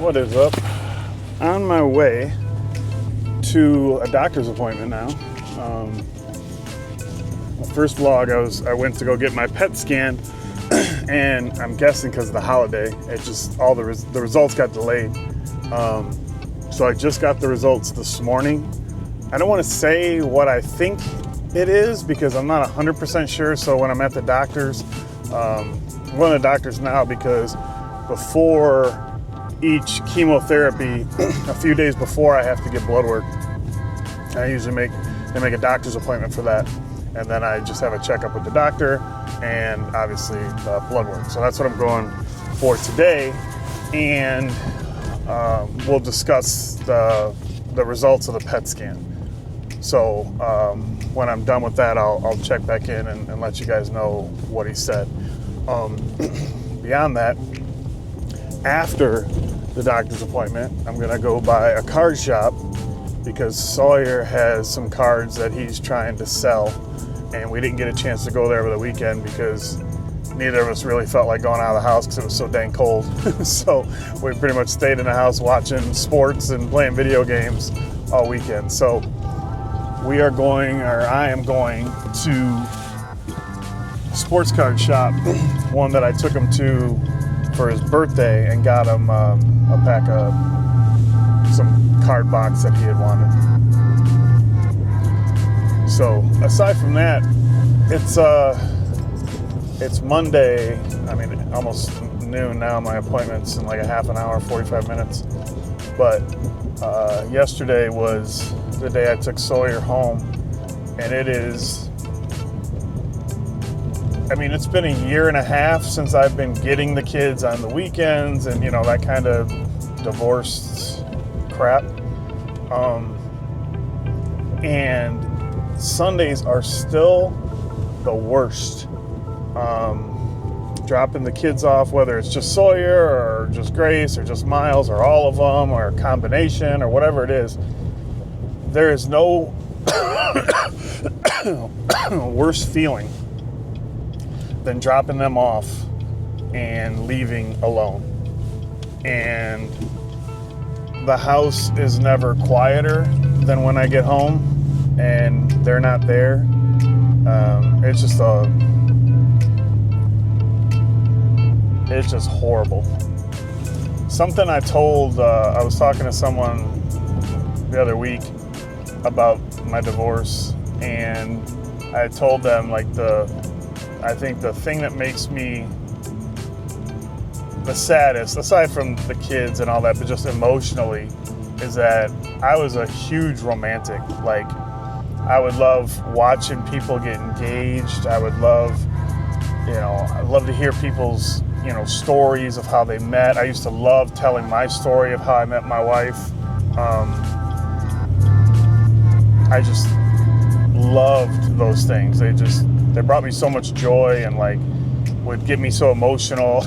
What is up? On my way to a doctor's appointment now. My first vlog, I went to go get my PET scan, and I'm guessing because of the holiday, it just all the results got delayed. So I just got the results this morning. I don't want to say what I think it is because I'm not 100% sure. So when I'm at the doctor's, one of the doctors now, because before each chemotherapy, a few days before, I have to get blood work. I usually make a doctor's appointment for that, and then I just have a checkup with the doctor and obviously the blood work. So that's what I'm going for today, and we'll discuss the results of the PET scan. So when I'm done with that, I'll check back in and let you guys know what he said. Beyond that, after the doctor's appointment, I'm going to go by a card shop because Sawyer has some cards that he's trying to sell, and we didn't get a chance to go there over the weekend because neither of us really felt like going out of the house because it was so dang cold. So we pretty much stayed in the house watching sports and playing video games all weekend. So I am going to sports card shop, one that I took him to for his birthday, and got him a pack of some card box that he had wanted. So aside from that, it's Monday. I mean, almost noon now. My appointment's in like a half an hour, 45 minutes. But yesterday was the day I took Sawyer home, and it's been a year and a half since I've been getting the kids on the weekends and, that kind of divorced crap. And Sundays are still the worst. Dropping the kids off, whether it's just Sawyer or just Grace or just Miles or all of them or a combination or whatever it is, there is no worse feeling than dropping them off and leaving alone. And the house is never quieter than when I get home and they're not there. It's just horrible. Something I was talking to someone the other week about my divorce, and I told them I think the thing that makes me the saddest, aside from the kids and all that, but just emotionally, is that I was a huge romantic. I would love watching people get engaged. I would love, I'd love to hear people's, stories of how they met. I used to love telling my story of how I met my wife. I just loved those things. They brought me so much joy and would get me so emotional.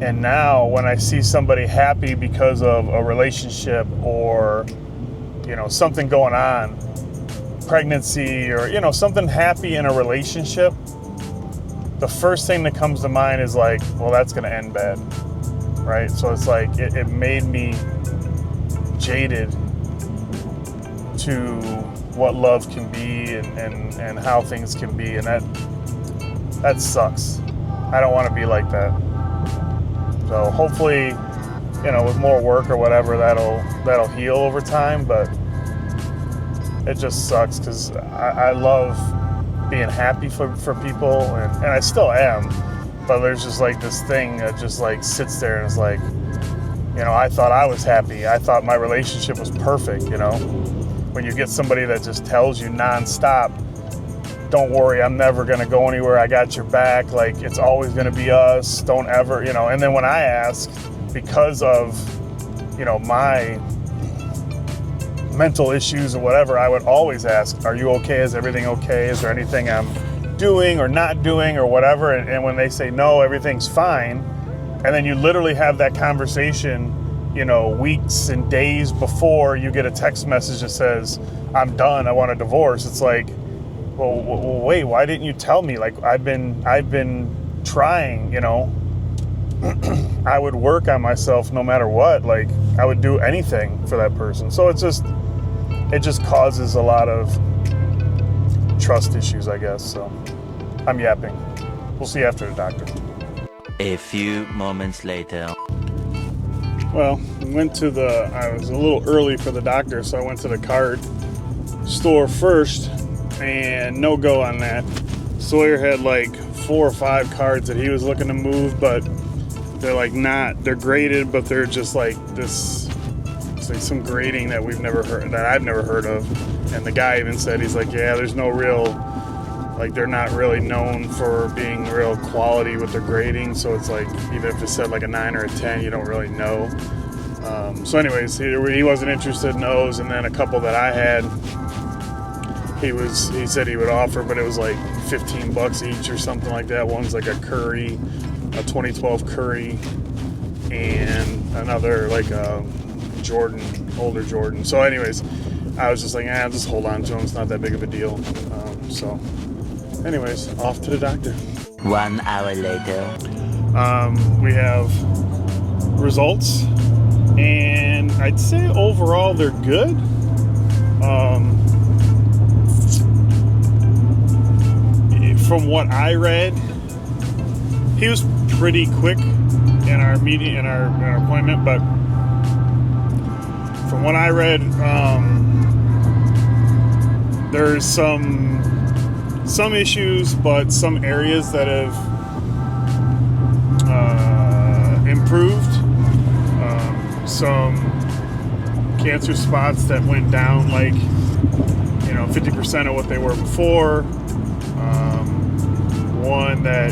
And now when I see somebody happy because of a relationship or, something going on, pregnancy or, something happy in a relationship, the first thing that comes to mind is well, that's going to end bad, right? So it's it made me jaded to what love can be and how things can be, and that sucks. I don't want to be like that. So hopefully, with more work or whatever, that'll heal over time, but it just sucks because I love being happy for people, and I still am, but there's just this thing that just sits there and is I thought I was happy. I thought my relationship was perfect, When you get somebody that just tells you nonstop, don't worry, I'm never going to go anywhere. I got your back. It's always going to be us. Don't ever, And then when I ask, because of, my mental issues or whatever, I would always ask, are you okay? Is everything okay? Is there anything I'm doing or not doing or whatever? And when they say, no, everything's fine. And then you literally have that conversation, weeks and days before you get a text message that says, I'm done, I want a divorce. It's well, wait, why didn't you tell me? I've been trying, I would work on myself no matter what. Like, I would do anything for that person. So it just causes a lot of trust issues, I guess. So I'm yapping. We'll see after the doctor. A few moments later. Well, I was a little early for the doctor, so I went to the card store first, and no go on that. Sawyer had like 4 or 5 cards that he was looking to move, but they're graded, but they're just like this, it's like some grading that I've never heard of. And the guy even said, he's like, yeah, there's no real, like, they're not really known for being real quality with their grading. So it's like, even if it said like a 9 or a 10, you don't really know. So anyways, he wasn't interested in those. And then a couple that I had, he said he would offer, but it was like $15 each or something like that. One's like a Curry, a 2012 Curry, and another like a Jordan, older Jordan. So anyways, I was just like, I'll just hold on to them. It's not that big of a deal. So anyways, off to the doctor. 1 hour later. We have results, and I'd say overall they're good. From what I read, he was pretty quick in our meeting, in our appointment, but from what I read, there's some issues, but some areas that have improved. Some cancer spots that went down, like 50% of what they were before. One that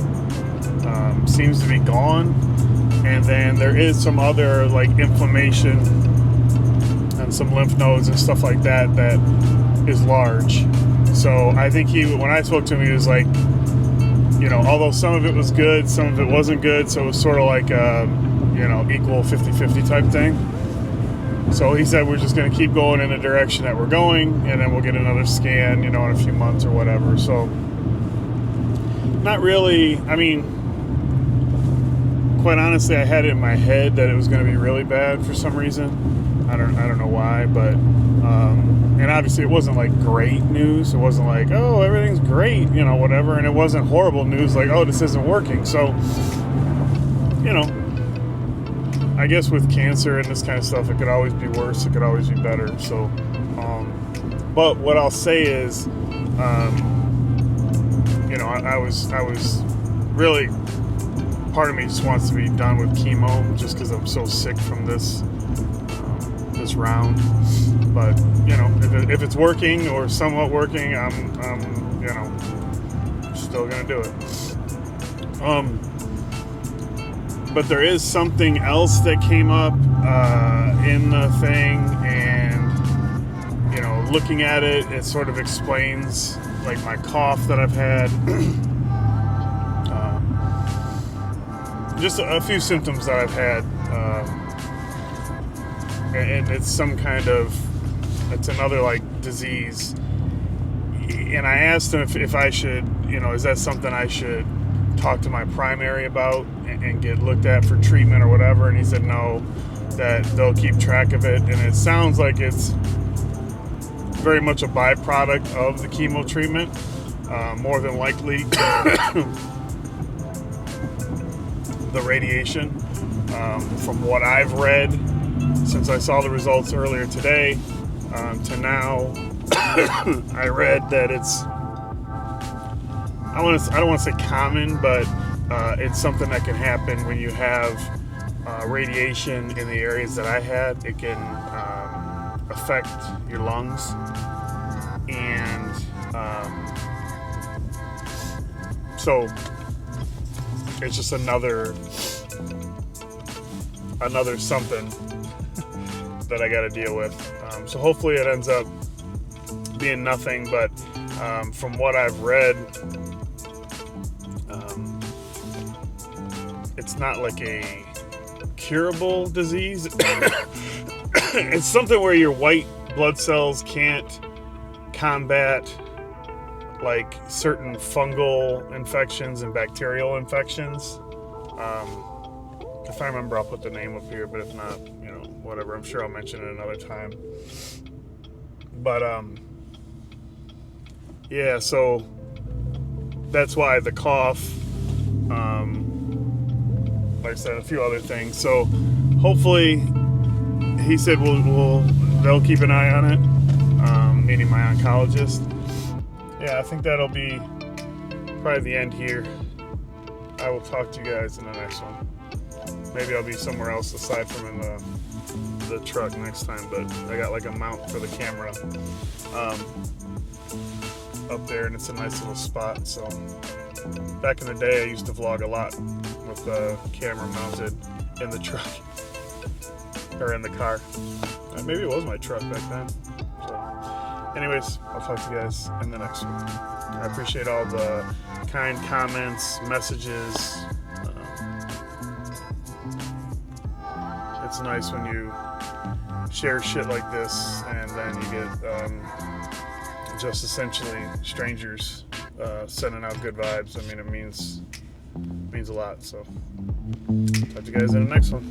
seems to be gone, and then there is some other like inflammation and some lymph nodes and stuff like that is large. So I think when I spoke to him, he was like, although some of it was good, some of it wasn't good, so it was sort of like equal 50-50 type thing. So he said we're just going to keep going in the direction that we're going, and then we'll get another scan, in a few months or whatever. So not really. I mean, quite honestly, I had it in my head that it was going to be really bad for some reason. I don't know why, but and obviously it wasn't like great news. It wasn't like, oh, everything's great, whatever. And it wasn't horrible news like, oh, this isn't working. So, I guess with cancer and this kind of stuff, it could always be worse. It could always be better. So, but what I'll say is, I was really, part of me just wants to be done with chemo just because I'm so sick from this round. But if it's working or somewhat working, I'm still gonna do it. But there is something else that came up in the thing, and looking at it, it sort of explains like my cough that I've had. Just a few symptoms that I've had, and it's some kind of, it's another like disease. And I asked him if I should, is that something I should talk to my primary about and get looked at for treatment or whatever. And he said no, that they'll keep track of it. And it sounds like it's very much a byproduct of the chemo treatment, more than likely. The radiation, from what I've read since I saw the results earlier today to now, I read that it's, I don't want to say common, but it's something that can happen when you have radiation in the areas that I had. It can affect your lungs, and so it's just another something that I got to deal with. So hopefully it ends up being nothing, but from what I've read, it's not like a curable disease. It's something where your white blood cells can't combat like certain fungal infections and bacterial infections. If I remember, I'll put the name up here, but if not, you know, whatever. I'm sure I'll mention it another time. But yeah, so that's why the cough, like I said, a few other things. So hopefully, he said they'll keep an eye on it, meaning my oncologist. Yeah, I think that'll be probably the end here. I will talk to you guys in the next one. Maybe I'll be somewhere else aside from in the truck next time, but I got like a mount for the camera up there, and it's a nice little spot. So back in the day, I used to vlog a lot with the camera mounted in the truck or in the car. Maybe it was my truck back then. So anyways, I'll talk to you guys in the next one. I appreciate all the kind comments, messages. It's nice when you share shit like this, and then you get just essentially strangers sending out good vibes. I mean, it means a lot. So talk to you guys in the next one.